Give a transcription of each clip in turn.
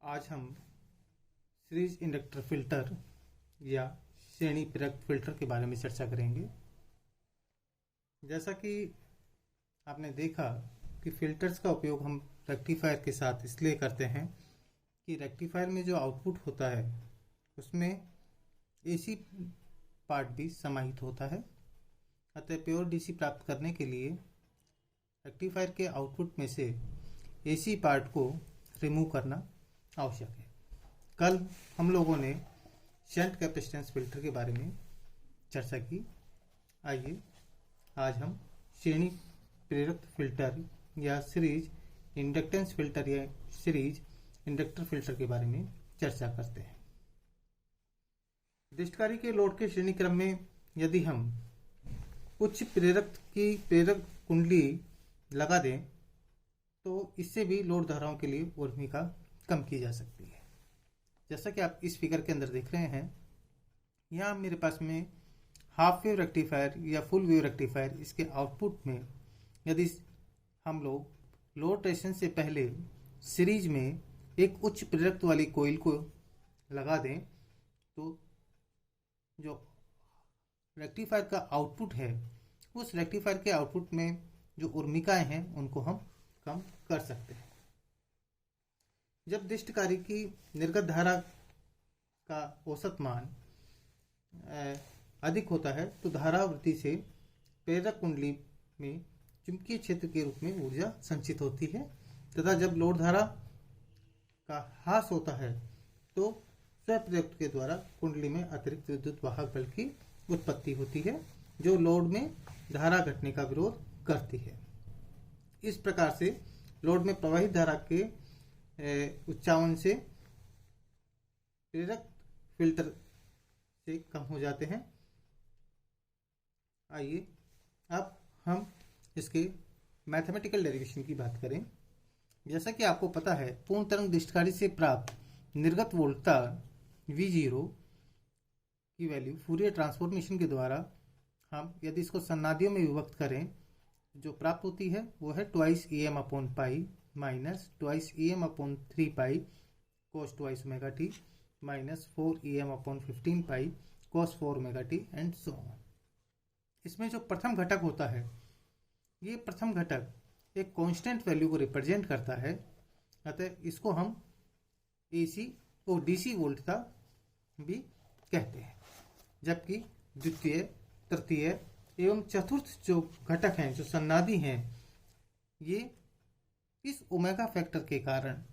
आज हम series inductor filter या श्रेणी प्रेरक फिल्टर के बारे में चर्चा करेंगे। जैसा कि आपने देखा कि फिल्टर्स का उपयोग हम रेक्टिफायर के साथ इसलिए करते हैं कि रेक्टिफायर में जो आउटपुट होता है उसमें एसी पार्ट भी समाहित होता है। अतः प्योर डीसी प्राप्त करने के लिए रेक्टिफायर के आउटपुट में से एसी पार्ट को रिमूव करना आवश्यक है। कल हम लोगों ने शंट कैपेसिटेंस फिल्टर के बारे में चर्चा की। आइए आज हम श्रेणी प्रेरक फिल्टर या सीरीज इंडक्टेंस फिल्टर या सीरीज इंडक्टर फिल्टर के बारे में चर्चा करते हैं। दृष्टकारी के लोड के श्रेणी क्रम में यदि हम उच्च प्रेरक की प्रेरक कुंडली लगा दें तो इससे भी लोड धाराओं के लिए ऊर्मिका कम की जा सकती है। जैसा कि आप इस फिगर के अंदर देख रहे हैं, यहाँ मेरे पास में हाफ वेव रेक्टिफायर या फुल वेव रेक्टिफायर, इसके आउटपुट में यदि हम लोग लोड रेजिस्टेंस से पहले सीरीज में एक उच्च प्रेरक वाली कोइल को लगा दें तो जो रेक्टिफायर का आउटपुट है उस रेक्टिफायर के आउटपुट में जो ऊर्मिकाएं हैं उनको हम कम कर सकते हैं। जब दृष्टकारी की निर्गत धारा का औसत मान अधिक होता है तो धारावृत्ति से प्रेरक कुंडली में चुंबकीय क्षेत्र के रूप में ऊर्जा संचित होती है तथा जब लोड धारा का ह्रास होता है तो स्वप्रेरक के द्वारा कुंडली में अतिरिक्त विद्युत वाहक बल की उत्पत्ति होती है जो लोड में धारा घटने का विरोध करती है। इस प्रकार से लोड में प्रवाहित धारा के उच्चावन से प्रेरक फिल्टर से कम हो जाते हैं। आइए अब हम इसके मैथमेटिकल डेरिवेशन की बात करें। जैसा कि आपको पता है, पूर्ण तरंग दृष्टकारी से प्राप्त निर्गत वोल्टता V0 की वैल्यू फूरियर ट्रांसफॉर्मेशन के द्वारा हम यदि इसको सन्नादियों में विभक्त करें जो प्राप्त होती है वो है twice EM upon pi minus twice EM upon 3 pi cos twice omega T minus 4 EM upon 15 pi cos 4 omega T and so on. इसमें जो प्रथम घटक होता है, ये प्रथम घटक एक कांस्टेंट वैल्यू को रिप्रेजेंट करता है। अतः इसको हम AC और DC वोल्टता भी कहते हैं। जबकि द्वितीय, तृतीय एवं चतुर्थ जो घटक हैं, जो सन्नादी हैं, ये इस ओमेगा फैक्टर के कारण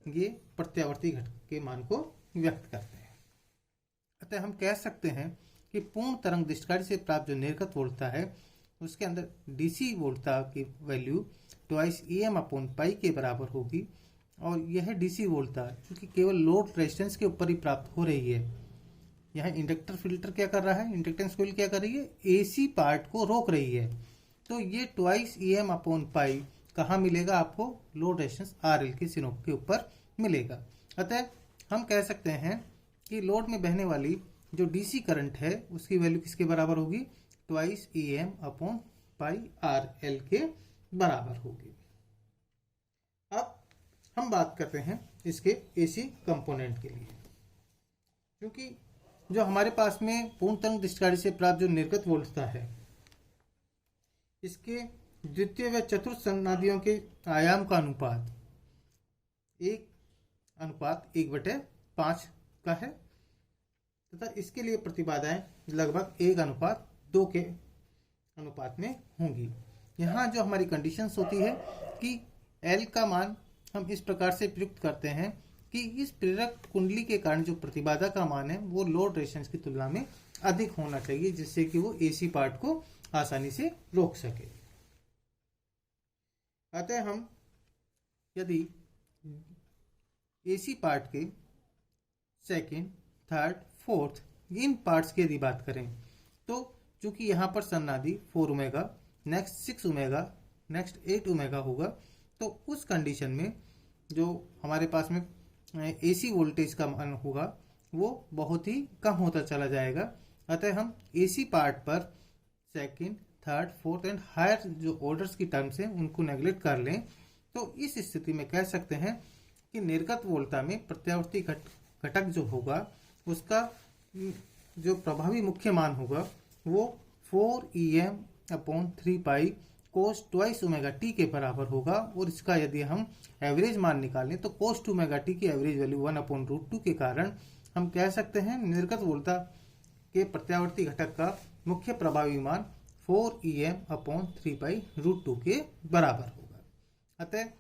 ये प्रत्यावर्ती घटक के मान को व्यक्त करते हैं। अतः हम कह सकते हैं कि पूर्ण तरंग दृष्टकारी से प्राप्त जो निर्गत वोल्टता है उसके अंदर DC वोल्टता की value twice EM upon pi के बराबर होगी और यह DC वोल्टता क्योंकि केवल लोड रेजिस्टेंस के ऊपर ही प्राप्त हो रही है। यहाँ इंडक्टर फिल्टर क्या कर रहा है, इंडक्टेंस कॉइल क्या कर रही है, AC पार्ट को रोक रही है। तो ये ट्वाइस EM अपॉन पाई कहाँ मिलेगा आपको, लोड रेजिस्टेंस RL के सिरों के ऊपर मिलेगा। अतः हम कह सकते हैं कि लोड में बहने वाली जो DC करंट है उसकी वैल्यू किसके बराबर होगी, twice EM upon pi RL के बराबर होगी। अब हम बात करते हैं इसके AC कंपोनेंट के लिए। क्योंकि जो हमारे पास में पूर्ण तरंग दृष्टकारी से प्राप्त जो निर्गत वोल्टता है इसके द्वितीय व चतुर्थ सन्नादियों के आयाम का अनुपात 1:1/5 का है तथा इसके लिए प्रतिबाधाएं लगभग 1:2 के अनुपात में होंगी। यहाँ जो हमारी कंडीशंस होती है कि L का मान हम इस प्रकार से प्रयुक्त करते हैं कि इस प्रेरक कुंडली के कारण जो प्रतिबाधा का मान है वो लोड रेजिस्टेंस की तुलना में अधिक होना चाहिए जिससे कि वो AC पार्ट को आसानी से रोक सके। अतः हम यदि AC पार्ट के सेकंड, थर्ड, फोर्थ इन पार्ट्स की यदि बात करें तो चूंकि यहाँ पर सन्नादी 4 omega, next 6 omega, next 8 omega होगा तो उस कंडीशन में जो हमारे पास में AC वोल्टेज का मान होगा वो बहुत ही कम होता चला जाएगा। अतः हम AC पार्ट पर second, third, fourth and higher जो ऑर्डर्स की टर्म्स हैं उनको नेगलेक्ट कर लें तो इस स्थिति में कह सकते हैं कि निर्गत वोल्टता में प्रत्यावर्ती घटक जो होगा उसका जो प्रभावी मुख्य मान होगा वो 4Em/3 cos 2 ओमेगा टी के बराबर होगा। और इसका यदि हम एवरेज मान निकालें तो cos 2 ओमेगा टी की एवरेज वैल्यू 1/√2 के कारण हम कह सकते हैं निर्गत वोल्टता के प्रत्यावर्ती घटक का मुख्य प्रभावी मान 4Em/3/√2 के बराबर होगा। अतः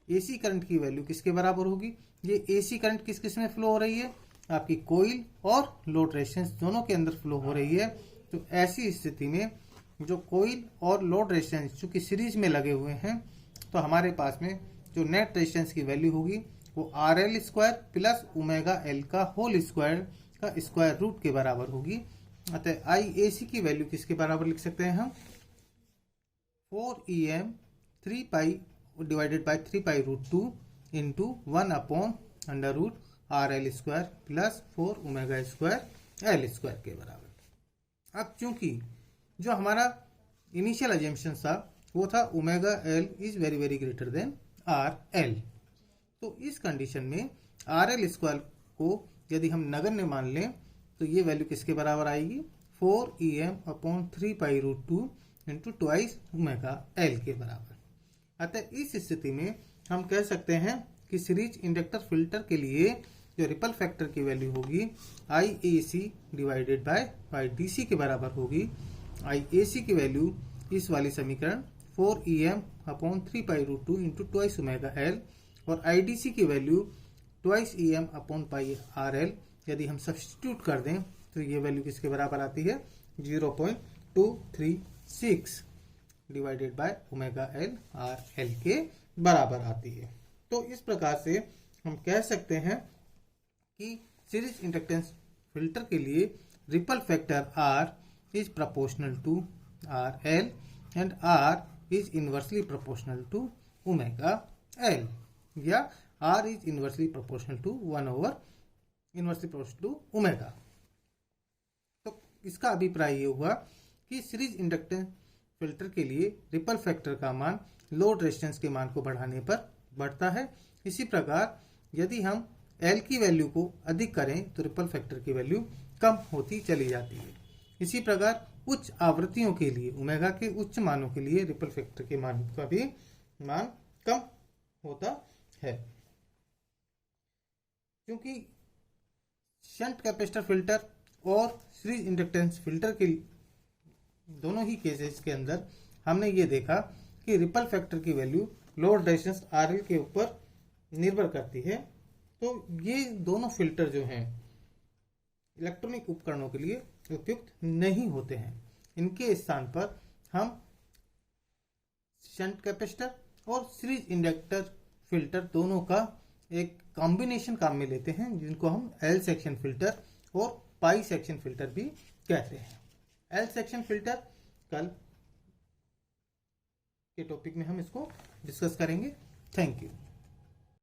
एसी करंट की वैल्यू किसके बराबर होगी? ये एसी करंट किस किस में फ्लो हो रही है? आपकी कोइल और लोड रेजिस्टेंस दोनों के अंदर फ्लो हो रही है। तो ऐसी स्थिति में जो कोइल और लोड रेजिस्टेंस चूंकि सीरीज में लगे हुए हैं तो हमारे पास में जो नेट रेजिस्टेंस की वैल्यू होगी वो RL² प्लस ओमेगा एल का होल स्क्वायर का स्क्वायर रूट के बराबर होगी। अतः IAC की वैल्यू किसके बराबर लिख सकते हैं हम? 4Em/3 into 1/√RL² plus 4 omega square L² के बराबर। अब चूंकि जो हमारा इनिशियल अजम्पशन था वो था omega L is very very greater than RL, तो इस कंडीशन में RL² को यदि हम नगण्य मान लें तो ये वैल्यू किसके बराबर आएगी? 4Em/3 इंटू 2 ओमेगा एल के बराबर। अतः इस स्थिति में हम कह सकते हैं कि सीरीज इंडक्टर फिल्टर के लिए जो रिपल फैक्टर की वैल्यू होगी IAC/DC के बराबर होगी। IAC की वैल्यू इस वाली समीकरण 4Em/3 इंटू 2 ओमेगा एल और IDC की वैल्यू 2Em/RL यदि हम सब्स्टिट्यूट कर दें तो ये वैल्यू किसके बराबर आती है? 0.236 divided by omega L RL के बराबर आती है। तो इस प्रकार से हम कह सकते हैं कि सीरीज इंडक्टेंस फिल्टर के लिए ripple factor R is proportional to RL and R is inversely proportional to omega L या R is inversely proportional to 1/inversely proportional to omega। तो इसका अभिप्राय ये हुआ कि सीरीज इंडक्टेंस फिल्टर के लिए रिपल फैक्टर का मान लोड रेजिस्टेंस के मान को बढ़ाने पर बढ़ता है। इसी प्रकार यदि हम L की वैल्यू को अधिक करें तो रिपल फैक्टर की वैल्यू कम होती चली जाती है। इसी प्रकार उच्च आवृत्तियों के लिए ओमेगा के उच्च मानों के लिए रिपल फैक्टर के मान का भी मान कम होता है। क्योंकि शंट कैपेसिटर फिल्टर और सीरीज इंडक्टेंस फिल्टर के दोनों ही केसेस के अंदर हमने ये देखा कि रिपल फैक्टर की वैल्यू लोड रेजिस्टेंस RL के ऊपर निर्भर करती है। तो ये दोनों फिल्टर जो हैं इलेक्ट्रॉनिक उपकरणों के लिए उपयुक्त नहीं होते हैं। इनके स्थान पर हम शंट कैपेसिटर और सीरीज इंडक्टर फिल्टर दोनों का एक कॉम्बिनेशन काम में लेते हैं जिनको हम L सेक्शन फिल्टर और पाई सेक्शन फिल्टर भी कहते हैं। L सेक्शन फिल्टर कल के टॉपिक में हम इसको डिस्कस करेंगे। Thank you.